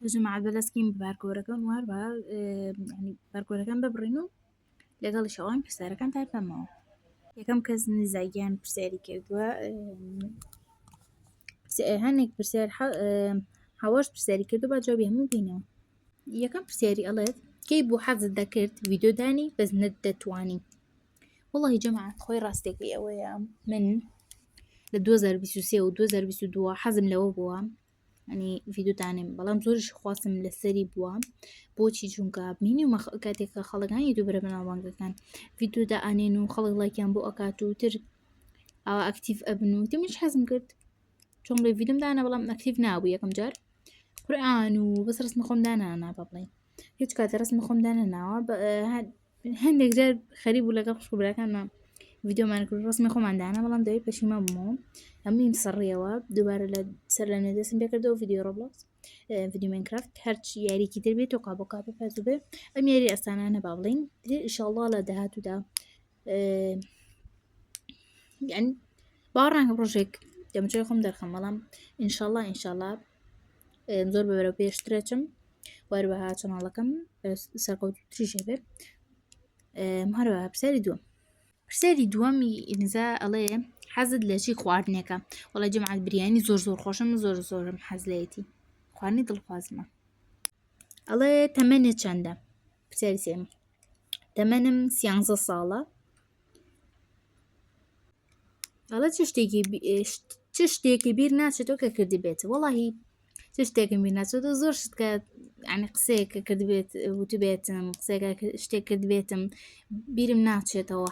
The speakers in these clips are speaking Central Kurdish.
جماعة بەدەستکەین بارکۆرەکەن وهەروە ینی بارکۆرەکان ببڕین و لەگەڵی شەوان پرسیارەکان تایپەمەوە. یەکەم کەس نزاییان پرسیاری کردووە هەندێک پرسیار هەوەش پرسیاری کردو با جوابی هەموو بینەوە. یەکەم پرسیاری ئەڵێت کەی بۆ حەزت دەکرد ڤیدۆدانی بەس نەتدەتوانی. وەڵڵاهی جەماعەت خۆی ڕاستیەکەی ئەوەیە من لە 2023 و 2022 حەزم لەوە بووە ئەنی ڤیدۆ دانێم بەڵام زۆرش خواستم لەسەری بووە بۆچی چونکە بینیومە کاتێککە خەڵکان یوتیوبەرە بەناوبانگەکان ڤیدۆ دائانێن و خەڵک لایکیان بۆ ئەکات و تر ئەوە ئەکتیڤ ئەبن و منیش حەزم کرد چۆن بڵێ ڤیدۆم دانا بەڵام ئەکتیڤ نابوو یەکەم جار قورئان و بەس ڕسمە خۆم دانانا بە بڵێ هیچ کاتە ڕسمە خۆم دانەناوە هەندێک جار خەریب بوو لەگەڵ خوشک و براکانمان ڤیدۆمان کرد ڕسمی خۆمان دانا بەڵام دەوێت پەشیمان بوومەوە هەمووین سەڕیەوە دووبارە لە سەر لە نەدەستم پێکردەوە ڤیدیۆ ڕۆبلۆکس ڤیدیۆ ماینکرافت هەرچی یاریکی تر بێت و قابۆ پەزوو بێ ئەم یاری ئەسانانە با بڵین ئینشاءڵڵا لە داهاتوودا یعنی باوەڕ ناکەم ڕۆژێک دەمەجێ خۆم دەرخەم بەڵام ئینشاءڵڵا زۆر بەبەرەوە پێشترەچم وەروەها چەناڵەکەم سەرکەوتووتریشە بێ هەروەها پرسیاری دووەمی نزا ئەڵێ حەزت لە چی خواردنێکە وەڵای جەماعەت بریانی زۆر خۆشم زۆرم حەز لێیەتی خواردنی دڵخوازمە. ئەڵێ تەمەنت چەندە پرسیاری سێم تەمەنم 13 ساڵە. ئەڵێ چ شتێکی بیر ناچێتەوە کە کردی بێت وەڵاهی چ شتێکم بیر ناچێتەوە زۆر شت کە ینی قسەیەکە کرد بێت وت بێتم قسێکە شتێک کرد بێتم بیرم ناچێتەوە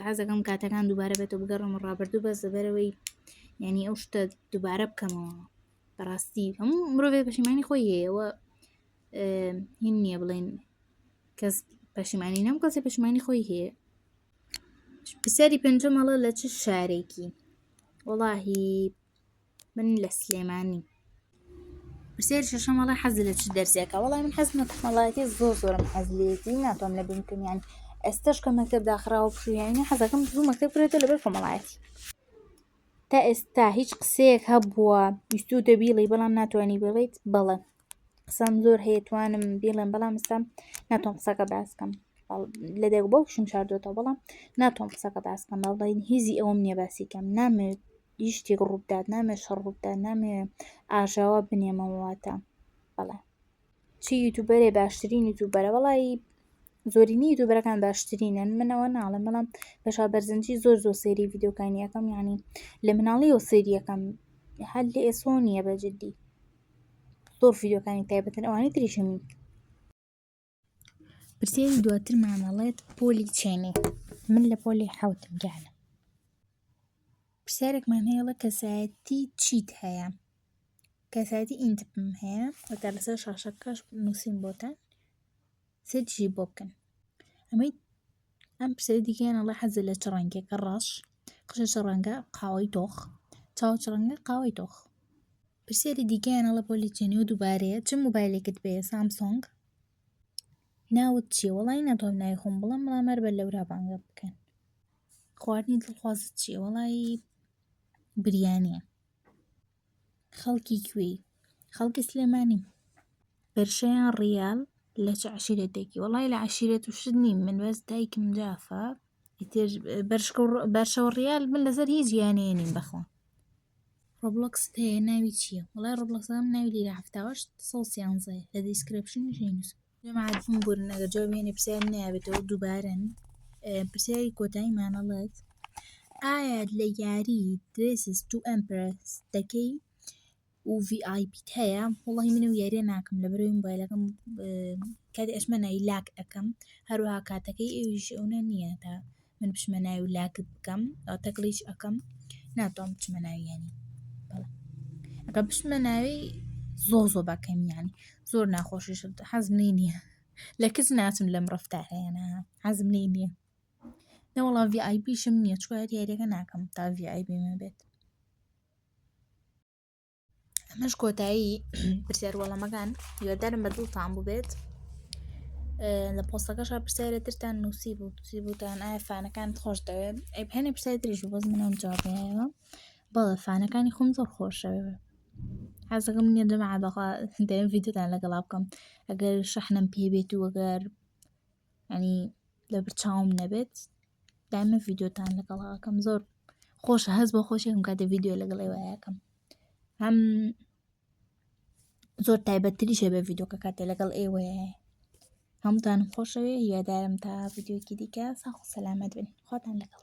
حەزەکەم کاتەکان دووبارە بێتەوە بگەڕم ڕابردوو بەس لەبەرەوەی ینی ئەو شتە دووبارە بکەمەوە بەڕاستی هەموو مرۆڤێ پەشیمانی خۆی هەیەەوە هین نییە بڵێن کەس پەشیمانی نەم کەسی پەشیمانی خۆی هەیە. پرسیاری پێنجەم ئەڵێ لە چ شارێکی وەڵاهی من لە سلێمانی. پرسیاری شەشەم ئەڵێ حەزت لە چ دەرسێکە وەڵاهی من حەزم لە تەکنۆڵۆژی زۆرم حەز لێیەتی ناتوانم لە بیر بکەم یانی ئێستاش کە مەکتەب داخراوە پشوویانی حەزەکەم زوو مەکتەب بکرێتەوە لەبەر کۆمەڵایەتی. تا ئێستا هیچ قسەیەک هەبووە ویستوتە بیڵی بەڵام ناتوانی بڵێیت بەڵێ قسەم زۆر هەیە توانم بیڵێم بەڵام ئێستا ناتوانم قسەکە باس بکەم لەدایک و باوکیشم شاردووەتەوە بەڵام ناتوانم قسەکە باس بکەم بەڵێن هیزی ئەوەم نییە باسی بکەم نامەوێت هیچ شتێک ڕووبدات نامەوێت شەڕ ڕووبدات نامەوێت ئاژاوە بنێمەوەواتە بەڵێ چی یوتیوبەرێ باشترین یوتیوبەرە وەڵاهی زۆرینەی یوتیوبەرەکان باشترینن من ئەوە ناڵێم بەڵام بەشا بەرزنجی زۆر سەیری ڤیدیۆکانی یەکەم یانی لە مناڵیەوە سەیری یەکەم هەر لە ئێسۆ نییە بەجددی زۆر ڤیدیۆکانی تایبەتن ئەوانەی تریشم. پرسیاری دواترمان ئەڵێت پۆلی چێنێ من لە پۆلی 7م گیانە. پرسیارێکمان هەیەڵە کەسایەتی چیت هەیە کەسایەتی ئینتپم هەیە وەتا لەسەر شاشەکەش نووسین بۆتان سێرجی بۆ بکەن. ئەم پرسیاری دیکەیان ئەڵێ حەزت لە چ ڕەنگێکە ڕەش قژە چ ڕەنگە قاوەی تۆخ چاو چ ڕەنگە قاوەی تۆخ. پرسیاری دیکەیان ئەڵێ پۆلی چێنێ و دووبارەیە چ مۆبایلێکت بێ سامسۆنگ ناوت چییە وەڵاهی ناتوانم ناوی خۆم بڵێم بەڵام هەر بە لەورا بانگە بکەن. خواردنی دڵخوازت چییە وەڵاهی بریانیە. خەڵکی کوێی خەڵکی سلێمانیم. بەرشەیان ڕیال لە چ عەشیرەتێکی وەڵاهی لە عەشیرەت و شت نیم من بەس دایکم جافە ئیتر بەرشەوە ڕیال من لەسەر هیچ گیانەیە نیم بەخۆ. ڕۆبلۆکست هەیە ناوی چییە وەڵاهی ڕۆبلۆکسەکەم ناوی لیرە 7 لە دیسکرپشنیش نووسم. جەماعەت بمبورن ئەگەر جوابی هێنێ پرسیار نەیابێتەوە دووبارەن. پرسیاری کۆتاییمان ئەڵێت ئایا لە یاری درێسز تو ئەمپرەس دەکەی و VIPت هەیە وەڵاهی منە و یاریە ناکەم لەبەرەوەی مۆبایلەکەم کاتی ئەچمە ناوی لاک ئەەکەم هەروەها کاتەکەی ئێویش ئەوە نییە تا من بچمە ناوی و لاکت بکەم تەکلیچ ئەەکەم ناتوانم بچمە ناویانی بەڵێ ئەگە بچمە ناوی زۆ بەکەم یانی زۆر ناخۆشیش حەزم لێ نییە لە کەس ناچم لەم ڕەفتارەیەنە حەزم لێ نییە نەوەڵا VIPشم نییە چکار یاریەکە ناکەم تا VIPمە بێت. ئەمەش کۆتایی پرسیار وەڵامەکان هیوادارم بەدڵتان بوو بێت. لە پۆستەکەشا پرسیارەترتان نووسی بووتان ئایا فانەکانت خۆش دەوێت هەنێ پرسیاری تریش بوو بەس منەوەم جوابیایەوە بەڵێ فانەکانی خۆم زۆر خۆشەوێ حاسەکەم نییە دەمە عادەقا دەیان ڤیددیۆتان لەگەڵا بکەم ئەگەر شەحنەم پێ بێت و ئەگەر ینی لە بچاوم نەبێت دایمە ڤیددیۆتان لەگەڵاکەم زۆر خۆشە هەست بە خۆشێکم کاتێ ڤیددیۆ لەگەڵ ئێوەیەکەم هەم زۆر تایبەتتریشە بە ڤیددیۆکە کاتێ لەگەڵ ئێوەیە هەمووتانم خۆشەوێ هیوادارم تا ڤیددیۆکی دیکە ساق و سەلامەت بن خواتان لەگەڵ